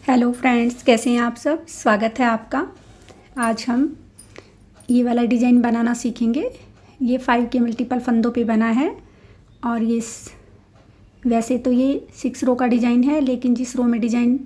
Hello friends, कैसे हैं आप सब। स्वागत है आपका। आज हम ये वाला डिज़ाइन बनाना सीखेंगे। ये 5 के मल्टीपल फंदों पे बना है और वैसे तो ये 6 रो का डिज़ाइन है, लेकिन जिस रो में डिज़ाइन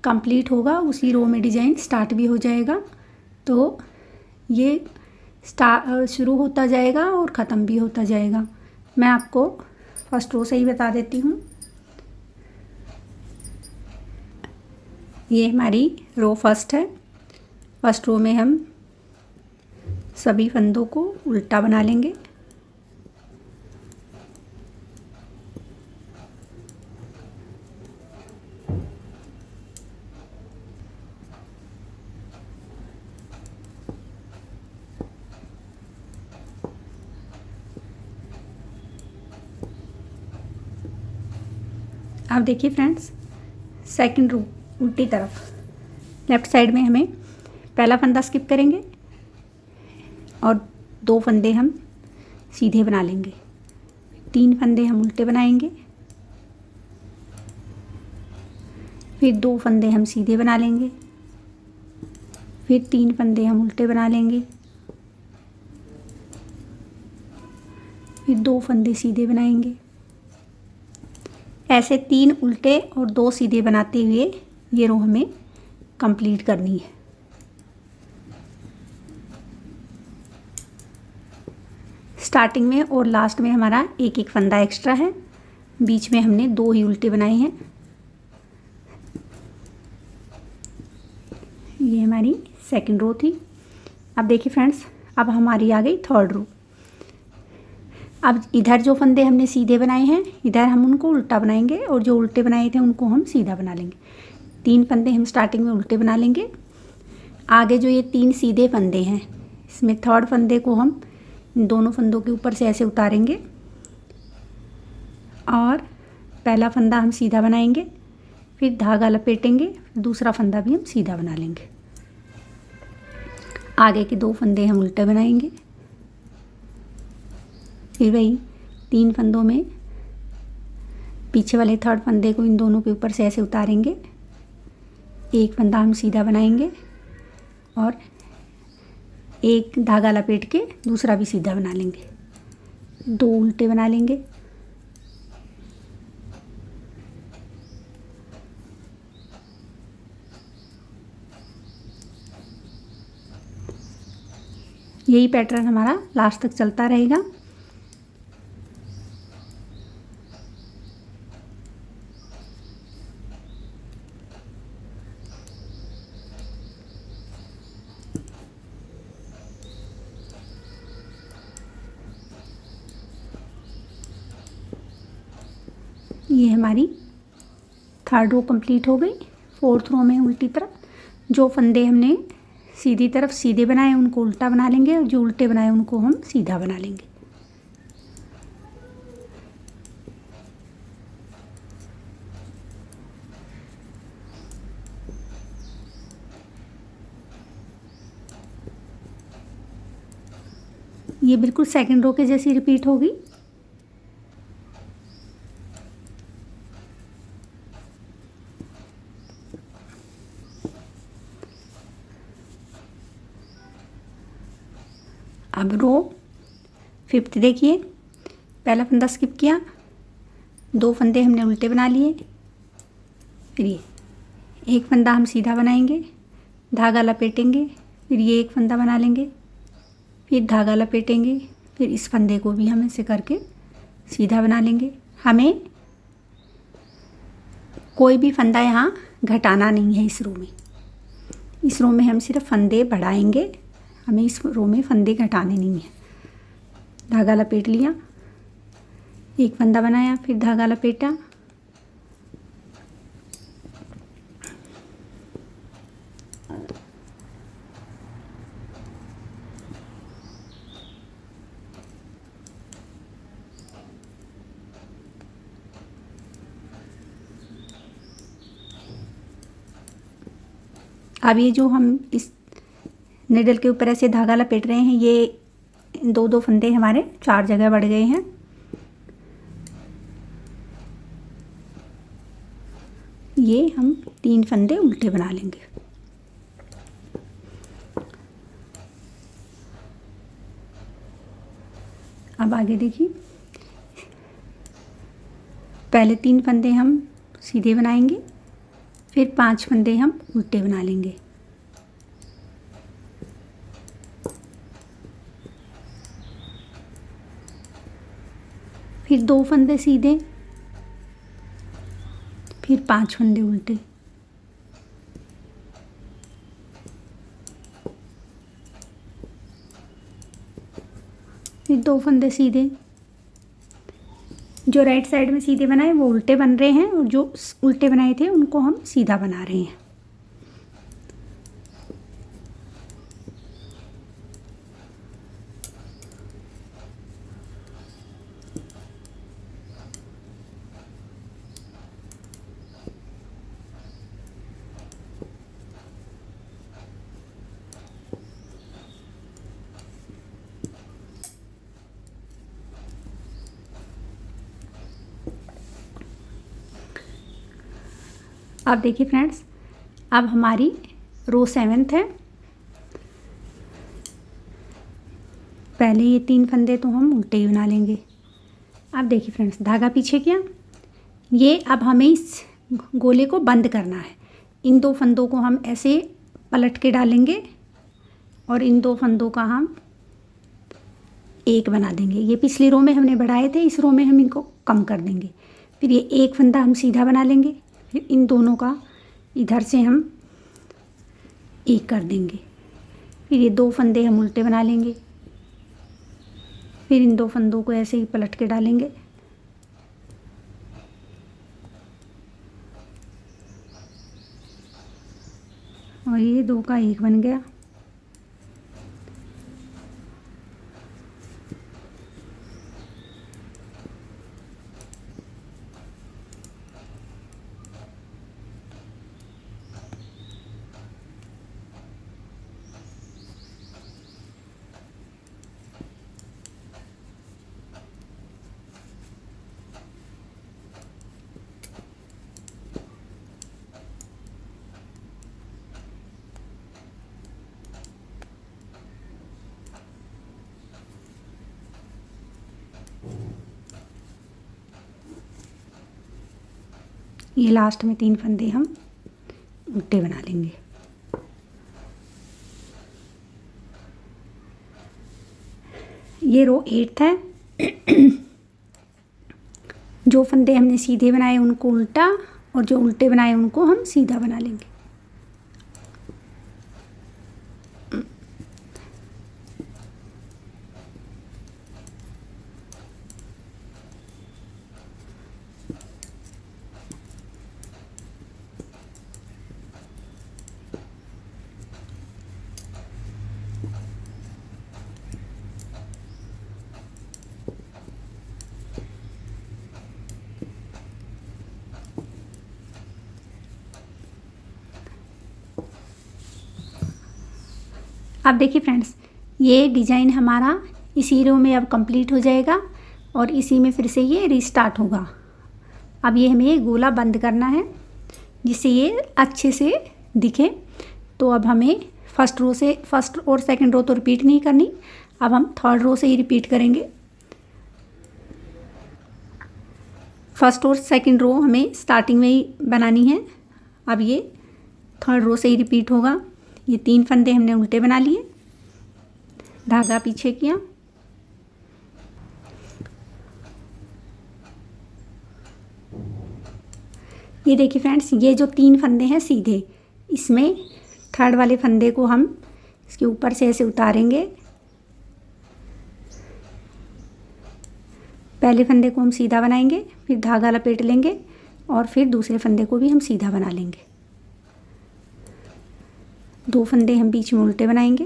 कंप्लीट होगा उसी रो में डिज़ाइन स्टार्ट भी हो जाएगा। तो ये शुरू होता जाएगा और ख़त्म भी होता जाएगा। मैं आपको फर्स्ट रो से ही बता देती हूँ। ये हमारी रो फर्स्ट है। फर्स्ट रो में हम सभी फंदों को उल्टा बना लेंगे। अब देखिए फ्रेंड्स, सेकंड रो उल्टी तरफ लेफ़्ट साइड में हमें पहला फंदा स्किप करेंगे और 2 फंदे हम सीधे बना लेंगे। 3 फंदे हम उल्टे बनाएंगे, फिर 2 फंदे हम सीधे बना लेंगे, फिर 3 फंदे हम उल्टे बना लेंगे, फिर 2 फंदे सीधे बनाएंगे। ऐसे 3 उल्टे और 2 सीधे बनाते हुए ये रो हमें कंप्लीट करनी है। स्टार्टिंग में और लास्ट में हमारा एक एक फंदा एक्स्ट्रा है। बीच में हमने 2 ही उल्टे बनाए हैं। ये हमारी सेकंड रो थी। अब देखिए फ्रेंड्स, अब हमारी आ गई थर्ड रो। अब इधर जो फंदे हमने सीधे बनाए हैं, इधर हम उनको उल्टा बनाएंगे और जो उल्टे बनाए थे उनको हम सीधा बना लेंगे। 3 फंदे हम स्टार्टिंग में उल्टे बना लेंगे। आगे जो ये 3 सीधे फंदे हैं, इसमें थर्ड फंदे को हम दोनों फंदों के ऊपर से ऐसे उतारेंगे और पहला फंदा हम सीधा बनाएंगे, फिर धागा लपेटेंगे, दूसरा फंदा भी हम सीधा बना लेंगे। आगे के 2 फंदे हम उल्टे बनाएंगे, फिर वही 3 फंदों में पीछे वाले थर्ड फंदे को इन दोनों के ऊपर से ऐसे उतारेंगे। एक फंदा हम सीधा बनाएंगे और एक धागा लपेट के दूसरा भी सीधा बना लेंगे। 2 उल्टे बना लेंगे, यही पैटर्न हमारा लास्ट तक चलता रहेगा। ये हमारी थर्ड रो कंप्लीट हो गई। फोर्थ रो में उल्टी तरफ जो फंदे हमने सीधी तरफ सीधे बनाए उनको उल्टा बना लेंगे और जो उल्टे बनाए उनको हम सीधा बना लेंगे। ये बिल्कुल सेकंड रो के जैसी रिपीट होगी। अब रो फिफ्थ देखिए, पहला फंदा स्किप किया, 2 फंदे हमने उल्टे बना लिए, फिर ये एक फंदा हम सीधा बनाएंगे, धागा लपेटेंगे, फिर ये एक फंदा बना लेंगे, फिर धागा लपेटेंगे, फिर इस फंदे को भी हम ऐसे करके सीधा बना लेंगे। हमें कोई भी फंदा यहाँ घटाना नहीं है इस रो में। इस रो में हम सिर्फ फंदे बढ़ाएंगे, हमें इस रो में फंदे घटाने नहीं है। धागा लपेट लिया, एक फंदा बनाया, फिर धागा लपेटा, अब ये जो हम इस निडल के ऊपर ऐसे धागा लपेट रहे हैं, ये 2 फंदे हमारे 4 जगह बढ़ गए हैं। ये हम 3 फंदे उल्टे बना लेंगे। अब आगे देखिए, पहले 3 फंदे हम सीधे बनाएंगे, फिर 5 फंदे हम उल्टे बना लेंगे। फिर 2 फंदे सीधे, फिर 5 फंदे उल्टे। फिर 2 फंदे सीधे। जो राइट साइड में सीधे बनाए वो उल्टे बन रहे हैं, और जो उल्टे बनाए थे उनको हम सीधा बना रहे हैं। अब देखिए फ्रेंड्स, अब हमारी रो 7th है। पहले ये 3 फंदे तो हम उल्टे ही बना लेंगे। अब देखिए फ्रेंड्स, धागा पीछे किया, ये अब हमें इस गोले को बंद करना है। इन 2 फंदों को हम ऐसे पलट के डालेंगे और इन 2 फंदों का हम एक बना देंगे। ये पिछली रो में हमने बढ़ाए थे, इस रो में हम इनको कम कर देंगे। फिर ये एक फंदा हम सीधा बना लेंगे, फिर इन दोनों का इधर से हम एक कर देंगे। फिर ये 2 फंदे हम उल्टे बना लेंगे, फिर इन 2 फंदों को ऐसे ही पलट के डालेंगे। और ये 2 का एक बन गया। ये लास्ट में 3 फंदे हम उल्टे बना लेंगे। ये रो 8th है। जो फंदे हमने सीधे बनाए उनको उल्टा, और जो उल्टे बनाए उनको हम सीधा बना लेंगे। अब देखिए फ्रेंड्स, ये डिज़ाइन हमारा इसी रो में अब कंप्लीट हो जाएगा और इसी में फिर से ये रीस्टार्ट होगा। अब ये हमें गोला बंद करना है जिससे ये अच्छे से दिखे। तो अब हमें फर्स्ट और सेकंड रो तो रिपीट नहीं करनी, अब हम थर्ड रो से ही रिपीट करेंगे। फर्स्ट और सेकंड रो हमें स्टार्टिंग में ही बनानी है। अब ये थर्ड रो से ही रिपीट होगा। ये 3 फंदे हमने उल्टे बना लिए, धागा पीछे किया, ये देखिए फ्रेंड्स, ये जो 3 फंदे हैं सीधे, इसमें थर्ड वाले फंदे को हम इसके ऊपर से ऐसे उतारेंगे। पहले फंदे को हम सीधा बनाएंगे, फिर धागा लपेट लेंगे और फिर दूसरे फंदे को भी हम सीधा बना लेंगे। 2 फंदे हम बीच में उल्टे बनाएंगे,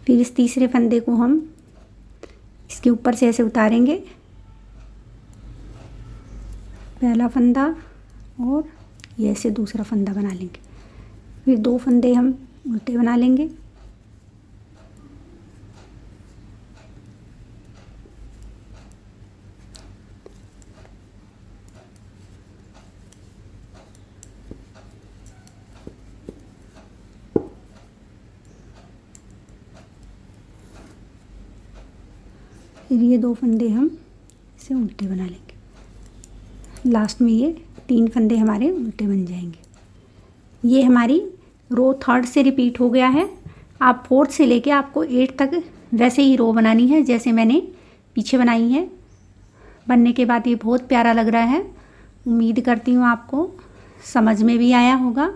फिर इस तीसरे फंदे को हम इसके ऊपर से ऐसे उतारेंगे, पहला फंदा और ये ऐसे दूसरा फंदा बना लेंगे। फिर 2 फंदे हम उल्टे बना लेंगे, फिर ये 2 फंदे हम इसे उल्टे बना लेंगे। लास्ट में ये 3 फंदे हमारे उल्टे बन जाएंगे। ये हमारी रो 3rd से रिपीट हो गया है। आप 4th से लेके आपको 8 तक वैसे ही रो बनानी है जैसे मैंने पीछे बनाई है। बनने के बाद ये बहुत प्यारा लग रहा है। उम्मीद करती हूँ आपको समझ में भी आया होगा।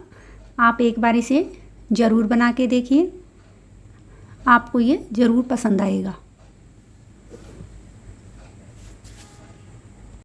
आप एक बार इसे ज़रूर बना के देखिए, आपको ये ज़रूर पसंद आएगा।